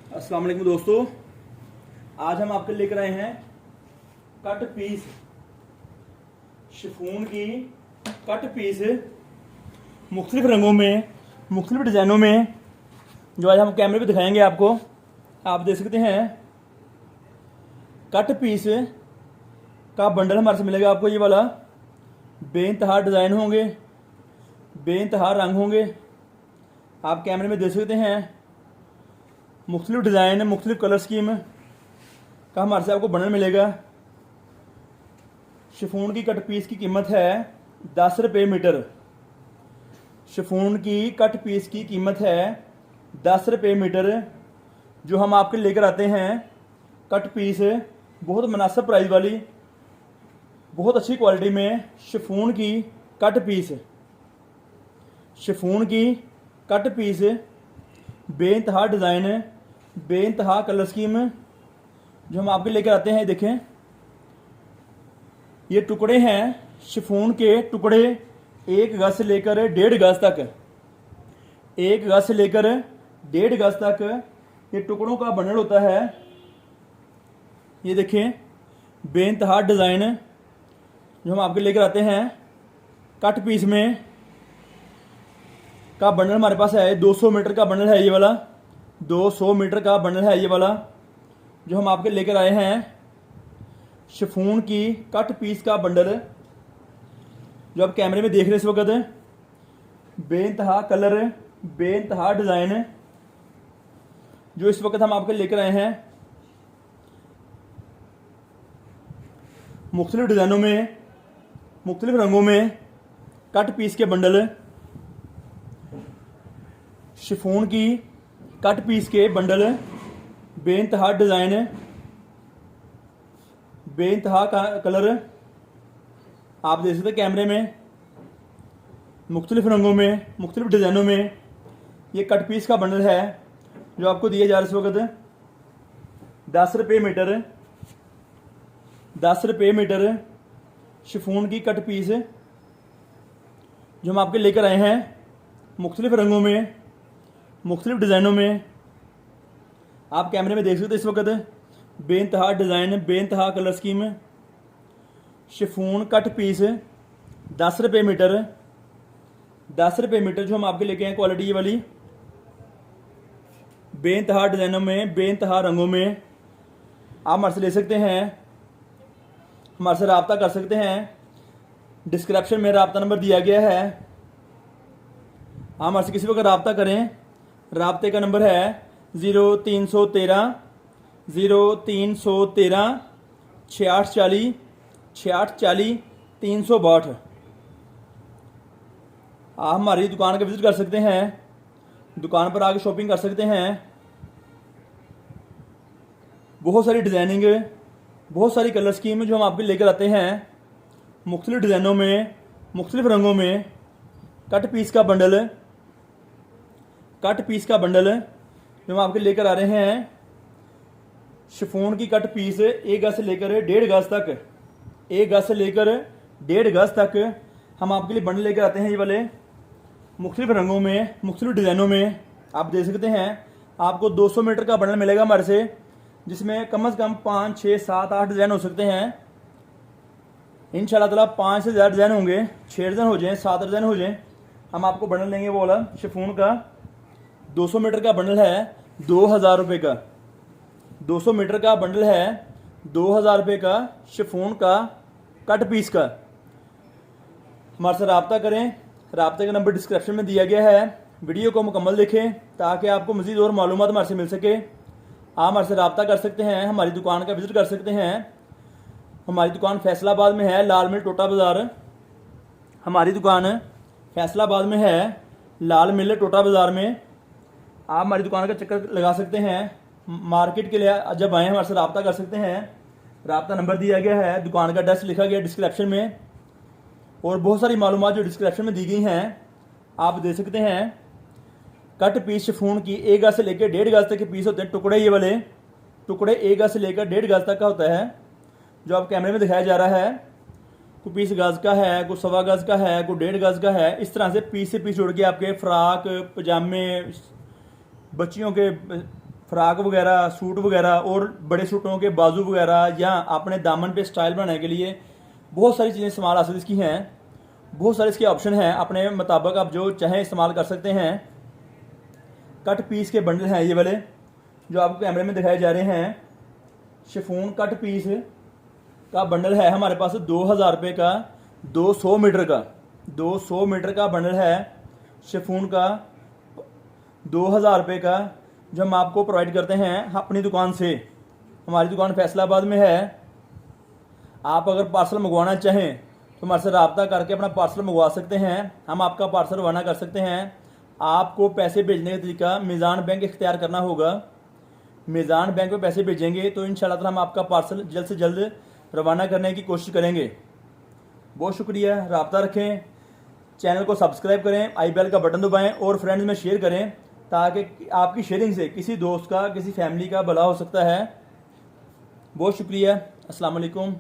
अस्सलाम वालेकुम दोस्तों, आज हम आपके लेकर आए हैं कट पीस शिफॉन की कट पीस मुख्तलिफ रंगों में, मुख्तलिफ डिज़ाइनों में, जो आज हम कैमरे पे दिखाएंगे आपको। आप देख सकते हैं कट पीस का बंडल हमारे से मिलेगा आपको। ये वाला बेइंतहा डिज़ाइन होंगे, बेइंतहा रंग होंगे। आप कैमरे में देख सकते हैं मुख्तलिफ डिज़ाइन, मुख्तलिफ कलर स्कीम का हमारे से आपको बंडल मिलेगा। शिफॉन की कट पीस की कीमत है 10 रुपये मीटर। शिफॉन की कट पीस की कीमत है 10 रुपये मीटर। जो हम आपके लेकर आते हैं कट पीस बहुत मुनासिब प्राइस वाली, बहुत अच्छी क्वालिटी में शिफॉन की कट पीस, शिफॉन की कट पीस, बेइंतहा डिज़ाइन, बेइंतहा कलर स्कीम जो हम आपके लेकर आते हैं। देखें, ये टुकड़े हैं शिफॉन के टुकड़े, 1 गज से लेकर 1.5 गज तक, 1 गज से लेकर 1.5 गज तक ये टुकड़ों का बंडल होता है। ये देखें, बेइंतहा डिज़ाइन जो हम आपके लेकर आते हैं कट पीस में का बंडल हमारे पास है। 200 मीटर का बंडल है ये वाला, 200 मीटर का बंडल है ये वाला जो हम आपके लेकर आए हैं। शिफॉन की कट पीस का बंडल जो आप कैमरे में देख रहे हैं इस वक्त, बेइंतहा कलर, बेइंतहा डिज़ाइन जो इस वक्त हम आपके लेकर आए हैं। मुख्तलिफ डिज़ाइनों में, मुख्तलिफ रंगों में कट पीस के बंडल, शिफॉन की कट पीस के बंडल, बेइंतहा डिज़ाइन, बेइंतहा कलर आप देख सकते हैं कैमरे में। मुख्तलिफ रंगों में, मुख्तलिफ डिज़ाइनों में ये कट पीस का बंडल है जो आपको दिया जा रहा है इस वक्त 10 रुपये मीटर। 10 रुपये मीटर शिफॉन की कट पीस जो हम आपके लेकर आए हैं मुख्तलिफ रंगों में, मुख्तलिफ डिज़ाइनों में। आप कैमरे में देख सकते हैं इस वक्त बेइंतहा डिज़ाइन, बेइंतहा colour scheme, chiffon cut piece 10 रुपये मीटर। 10 रुपये मीटर जो हम आपके लेके आए क्वालिटी ये वाली, बेइंतहा डिज़ाइनों में, बेइंतहा रंगों में। आप हमारे से ले सकते हैं, हमारे से रब्ता कर सकते हैं। डिस्क्रिप्शन में रब्ता नंबर दिया गया है। आप हमारे से किसी वक्त रब्ता करें। राब्ते का नंबर है 0313 6840 6840 362। आप हमारी दुकान का विज़िट कर सकते हैं, दुकान पर आके शॉपिंग कर सकते हैं। बहुत सारी डिज़ाइनिंग, बहुत सारी कलर स्कीम जो हम आपके लेकर आते हैं मुख्तलिफ डिज़ाइनों में, मुख्तलिफ रंगों में। कट पीस का बंडल, कट पीस का बंडल जो हम आपके लेकर आ रहे हैं। शिफॉन की कट पीस 1 गज से लेकर 1.5 गज तक, 1 गज से लेकर 1.5 गज तक हम आपके लिए बंडल लेकर आते हैं। ये वाले मुख्तलिफ रंगों में, मुख्तलिफ डिज़ाइनों में। आप देख सकते हैं आपको 200 मीटर का बंडल मिलेगा हमारे से, जिसमें कम से कम 5, 6, 7, 8 डिज़ाइन हो सकते हैं। इंशाल्लाह ताला 5 से ज़्यादा डिज़ाइन होंगे, 6 डिज़ाइन हो जाएँ, 7 डिज़ाइन हो जाएँ। हम आपको बंडल देंगे वो वाला शिफॉन का 200 मीटर का बंडल है 2000 रुपये का। 200 मीटर का बंडल है 2000 रुपये का शिफॉन का कट पीस का। हमारे से रब्ता करें। रब्ते का नंबर डिस्क्रिप्शन में दिया गया है। वीडियो को मुकम्मल देखें ताकि आपको मज़ीद और मालूमात हमारे से मिल सके। आप हमारे से रब्ता कर सकते हैं, हमारी दुकान का विज़िट कर सकते हैं। हमारी दुकान फैसलाबाद में है, लाल मिल टोटा बाज़ार। हमारी दुकान फैसलाबाद में है, लाल मिल टोटा बाज़ार में। आप हमारी दुकान का चक्कर लगा सकते हैं। मार्केट के लिए जब आएँ हमारे से रब्ता कर सकते हैं। रब्ता नंबर दिया गया है, दुकान का एड्रेस लिखा गया डिस्क्रिप्शन में, और बहुत सारी मालूमात जो डिस्क्रिप्शन में दी गई हैं आप दे सकते हैं। कट पीस शिफॉन की 1 गज से लेकर 1.5 गज तक के पीस होते हैं। टुकड़े ये वाले टुकड़े 1 गज से लेकर 1.5 गज तक का होता है जो आप कैमरे में दिखाया जा रहा है। कोई पीस गज का है, कोई 1.25 गज का है, कोई 1.5 गज का है। इस तरह से पीस जोड़ के आपके फ्राक, पजामे, बच्चियों के फ्राक वगैरह, सूट वगैरह और बड़े सूटों के बाजू वगैरह या अपने दामन पे स्टाइल बनाने के लिए बहुत सारी चीज़ें इस्तेमाल हासिल इसकी हैं। बहुत सारे इसके ऑप्शन हैं, अपने मुताबिक आप जो चाहें इस्तेमाल कर सकते हैं। कट पीस के बंडल हैं ये वाले जो आपको कैमरे में दिखाए जा रहे हैं। शिफॉन कट पीस का बंडल है हमारे पास 2000 रुपये का, 200 मीटर का, 200 मीटर का बंडल है शिफॉन का 2000 रुपये का, जो हम आपको प्रोवाइड करते हैं अपनी दुकान से। हमारी दुकान फैसलाबाद में है। आप अगर पार्सल मंगवाना चाहें तो हमारे से रब्ता करके अपना पार्सल मंगवा सकते हैं। हम आपका पार्सल रवाना कर सकते हैं। आपको पैसे भेजने का तरीका मीज़ान बैंक इख्तियार करना होगा। मीज़ान बैंक में पैसे भेजेंगे तो इंशाल्लाह हम आपका पार्सल जल्द से जल्द रवाना करने की कोशिश करेंगे। बहुत शुक्रिया, रब्ता रखें, चैनल को सब्सक्राइब करें, आई बेल का बटन दबाएं और फ्रेंड्स में शेयर करें ताकि आपकी शेयरिंग से किसी दोस्त का, किसी फैमिली का भला हो सकता है। बहुत शुक्रिया, अस्सलाम वालेकुम।